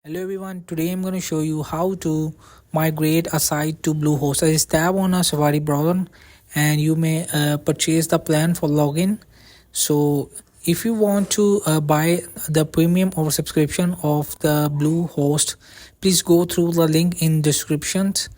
Hello everyone, today I'm going to show you how to migrate a site to Bluehost. Just tap on a Safari browser and you may purchase the plan for login. So if you want to buy the premium or subscription of the Bluehost, please go through the link in descriptions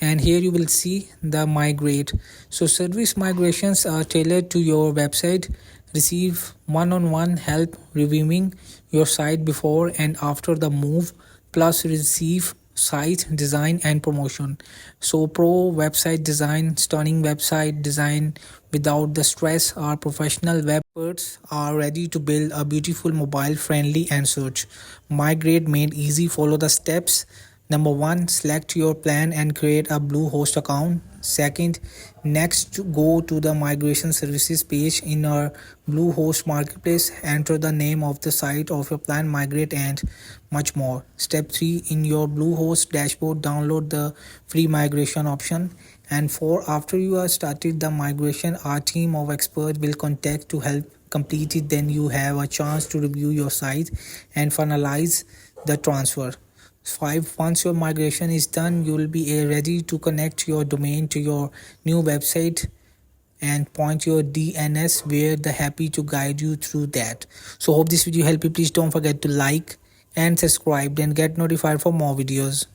and here you will see the migrate. So service migrations are tailored to your website. Receive one-on-one help reviewing your site before and after the move, plus receive site design and promotion. So pro website design, stunning website design without the stress. Our professional web experts are ready to build a beautiful mobile friendly and search. Migrate made easy. Follow the steps. Number one, select your plan and create a Bluehost account. Second, next go to the migration services page in our Bluehost marketplace. Enter the name of the site of your plan, migrate, and much more. Step 3, in your Bluehost dashboard, download the free migration option. And 4, after you have started the migration, our team of experts will contact to help complete it. Then you have a chance to review your site and finalize the transfer. 5, once your migration is done, you will be ready to connect your domain to your new website and point your DNS where the happy to guide you through that. So hope this video helped you. Please don't forget to like and subscribe and get notified for more videos.